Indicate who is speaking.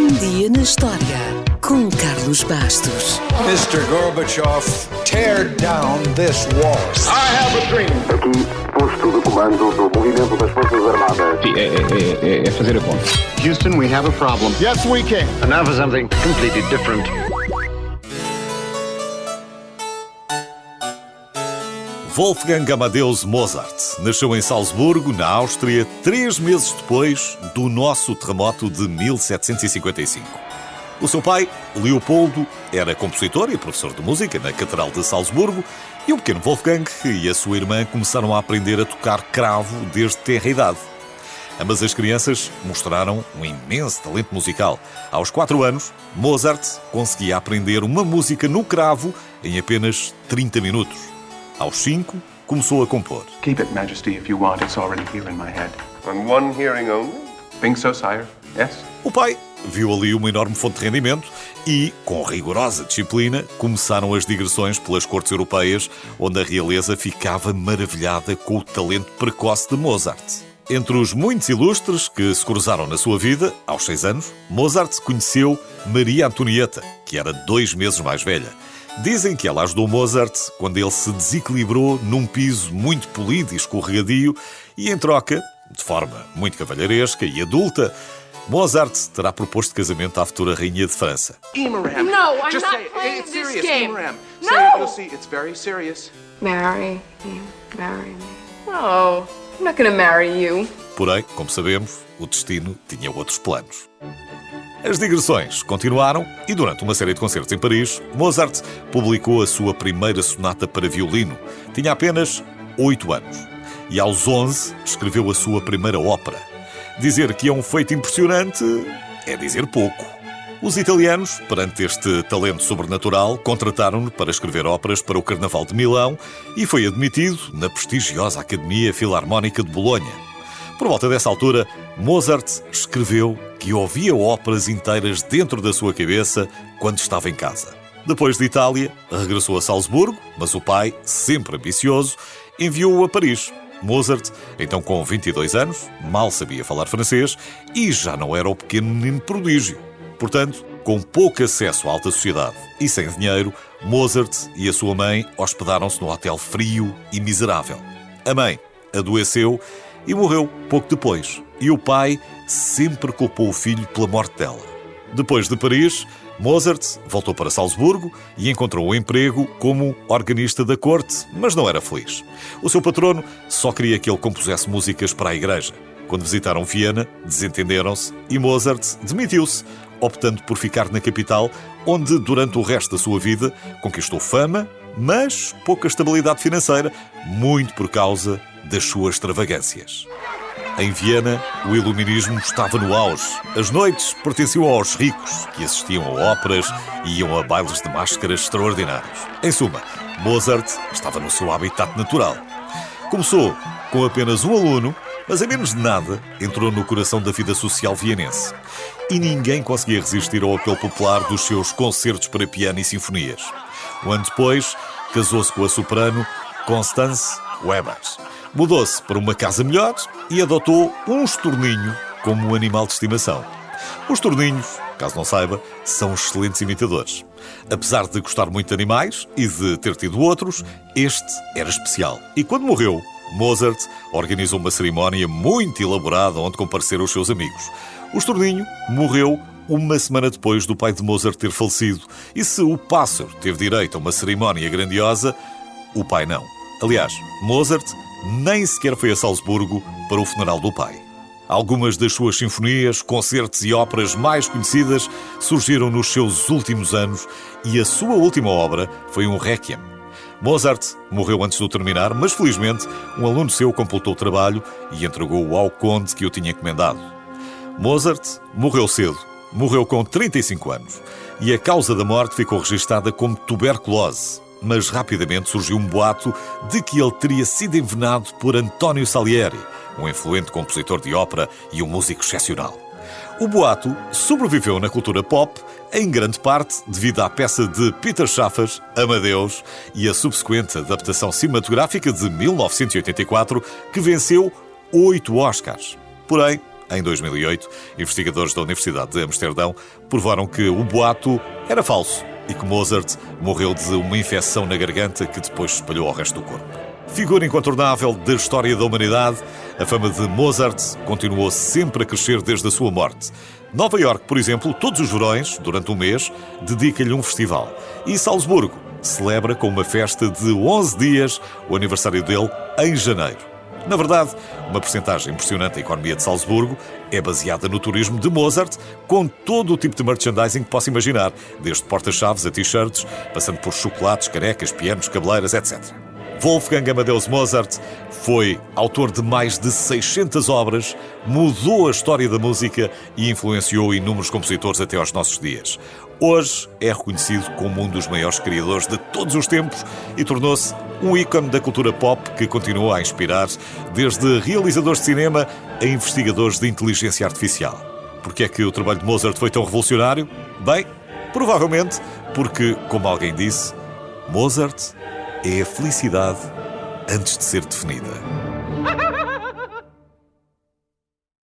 Speaker 1: Dia na História, com Carlos Bastos.
Speaker 2: Mr. Gorbachev, tear down this wall.
Speaker 3: I have a dream.
Speaker 4: Aqui, posto de comando do movimento das Forças Armadas.
Speaker 5: É fazer a conta.
Speaker 4: Houston, we have a problem.
Speaker 3: Yes, we can.
Speaker 4: And now for something completely different.
Speaker 6: Wolfgang Amadeus Mozart nasceu em Salzburgo, na Áustria, 3 meses depois do nosso terremoto de 1755. O seu pai, Leopoldo, era compositor e professor de música na Catedral de Salzburgo, e o pequeno Wolfgang e a sua irmã começaram a aprender a tocar cravo desde tenra idade. Ambas as crianças mostraram um imenso talento musical. Aos 4 anos, Mozart conseguia aprender uma música no cravo em apenas 30 minutos. Aos 5, começou a compor.
Speaker 7: Keep it, Majesty, if you want. It's already here in my head.
Speaker 3: On one hearing only?
Speaker 7: Think so, sire? Yes?
Speaker 6: O pai viu ali uma enorme fonte de rendimento e, com rigorosa disciplina, começaram as digressões pelas cortes europeias, onde a realeza ficava maravilhada com o talento precoce de Mozart. Entre os muitos ilustres que se cruzaram na sua vida, aos 6 anos, Mozart conheceu Maria Antonieta, que era 2 meses mais velha. Dizem que ela ajudou Mozart quando ele se desequilibrou num piso muito polido e escorregadio e, em troca, de forma muito cavalheiresca e adulta, Mozart terá proposto casamento à futura rainha de França.
Speaker 7: Imram.
Speaker 8: No, I'm
Speaker 7: Just
Speaker 8: not
Speaker 7: say it.
Speaker 8: playing
Speaker 7: It's
Speaker 8: this
Speaker 7: serious,
Speaker 8: game.
Speaker 7: Imram.
Speaker 8: No!
Speaker 7: Say it. You'll see. It's very serious.
Speaker 8: Marry me. No, I'm not gonna marry you.
Speaker 6: Porém, como sabemos, o destino tinha outros planos. As digressões continuaram e, durante uma série de concertos em Paris, Mozart publicou a sua primeira sonata para violino. Tinha apenas 8 anos. E aos 11 escreveu a sua primeira ópera. Dizer que é um feito impressionante é dizer pouco. Os italianos, perante este talento sobrenatural, contrataram-no para escrever óperas para o Carnaval de Milão e foi admitido na prestigiosa Academia Filarmónica de Bolonha. Por volta dessa altura, Mozart escreveu que ouvia óperas inteiras dentro da sua cabeça quando estava em casa. Depois de Itália, regressou a Salzburgo, mas o pai, sempre ambicioso, enviou-o a Paris. Mozart, então com 22 anos, mal sabia falar francês e já não era o pequeno menino prodígio. Portanto, com pouco acesso à alta sociedade e sem dinheiro, Mozart e a sua mãe hospedaram-se num hotel frio e miserável. A mãe adoeceu e morreu pouco depois, e o pai sempre culpou o filho pela morte dela. Depois de Paris, Mozart voltou para Salzburgo e encontrou um emprego como organista da corte, mas não era feliz. O seu patrono só queria que ele compusesse músicas para a igreja. Quando visitaram Viena, desentenderam-se e Mozart demitiu-se, optando por ficar na capital, onde, durante o resto da sua vida, conquistou fama, mas pouca estabilidade financeira, muito por causa das suas extravagâncias. Em Viena, o iluminismo estava no auge. As noites pertenciam aos ricos, que assistiam a óperas e iam a bailes de máscaras extraordinários. Em suma, Mozart estava no seu habitat natural. Começou com apenas um aluno, mas em menos de nada entrou no coração da vida social vienense. E ninguém conseguia resistir ao apelo popular dos seus concertos para piano e sinfonias. Um ano depois, casou-se com a soprano Constance Weber. Mudou-se para uma casa melhor e adotou um estorninho como animal de estimação. Os estorninhos, caso não saiba, são excelentes imitadores. Apesar de gostar muito de animais e de ter tido outros, este era especial. E quando morreu, Mozart organizou uma cerimónia muito elaborada onde compareceram os seus amigos. O estorninho morreu uma semana depois do pai de Mozart ter falecido. E se o pássaro teve direito a uma cerimónia grandiosa, o pai não. Aliás, Mozart nem sequer foi a Salzburgo para o funeral do pai. Algumas das suas sinfonias, concertos e óperas mais conhecidas surgiram nos seus últimos anos e a sua última obra foi um Requiem. Mozart morreu antes de o terminar, mas felizmente um aluno seu completou o trabalho e entregou-o ao conde que o tinha encomendado. Mozart morreu cedo, morreu com 35 anos e a causa da morte ficou registada como tuberculose. Mas rapidamente surgiu um boato de que ele teria sido envenenado por Antonio Salieri, um influente compositor de ópera e um músico excepcional. O boato sobreviveu na cultura pop, em grande parte devido à peça de Peter Shaffer, Amadeus, e a subsequente adaptação cinematográfica de 1984, que venceu 8 Oscars. Porém, Em 2008, investigadores da Universidade de Amsterdão provaram que o boato era falso e que Mozart morreu de uma infecção na garganta que depois se espalhou ao resto do corpo. Figura incontornável da história da humanidade, a fama de Mozart continuou sempre a crescer desde a sua morte. Nova Iorque, por exemplo, todos os verões, durante um mês, dedica-lhe um festival. E Salzburgo celebra com uma festa de 11 dias o aniversário dele em janeiro. Na verdade, uma percentagem impressionante da economia de Salzburgo é baseada no turismo de Mozart, com todo o tipo de merchandising que possa imaginar, desde porta-chaves a t-shirts, passando por chocolates, canecas, pianos, cabeleiras, etc. Wolfgang Amadeus Mozart foi autor de mais de 600 obras, mudou a história da música e influenciou inúmeros compositores até aos nossos dias. Hoje é reconhecido como um dos maiores criadores de todos os tempos e tornou-se um ícone da cultura pop que continua a inspirar desde realizadores de cinema a investigadores de inteligência artificial. Porquê é que o trabalho de Mozart foi tão revolucionário? Bem, provavelmente porque, como alguém disse, Mozart é a felicidade antes de ser definida.